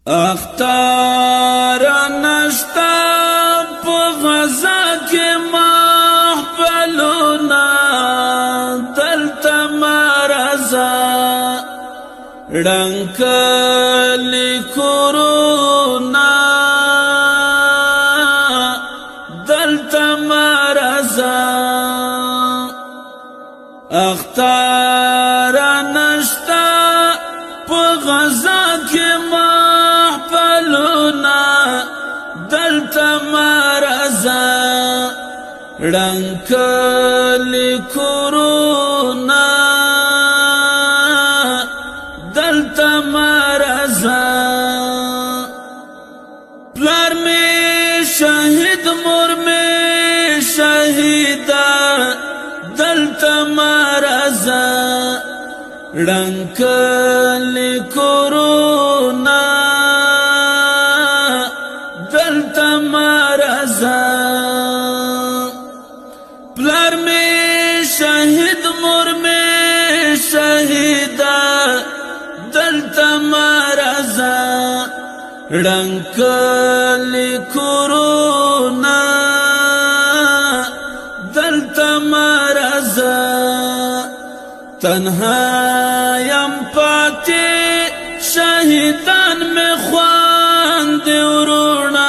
اختار نشتا پا غزا کی محفلونا دلتا مرزا رنکلی کرونا دلتا مرزا اختار نشتا پا غزا کی دلتا مرزا رنکلی کرونا دلتا مرزا پلار میں شہید مور میں شہیدا دلتا مرزا رنکلی کرونا دلتا مرزا پلار میں شہید مور میں شہیدا دلتا مرزا رنکلی کرونا دلتا مرزا تنہا یم پاتے شہیدان میں خواند ورونا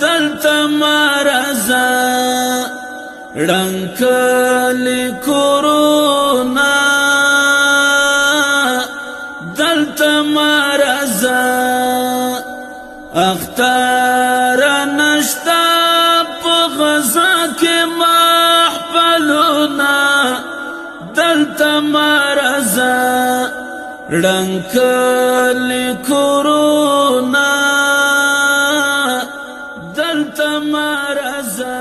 دلتا مرزا رنکلی کرونا دلتا مرزا اختار نشتا پا غزا کی محفلونا دلتا مرزا رنکلی کرونا دلتا مرزا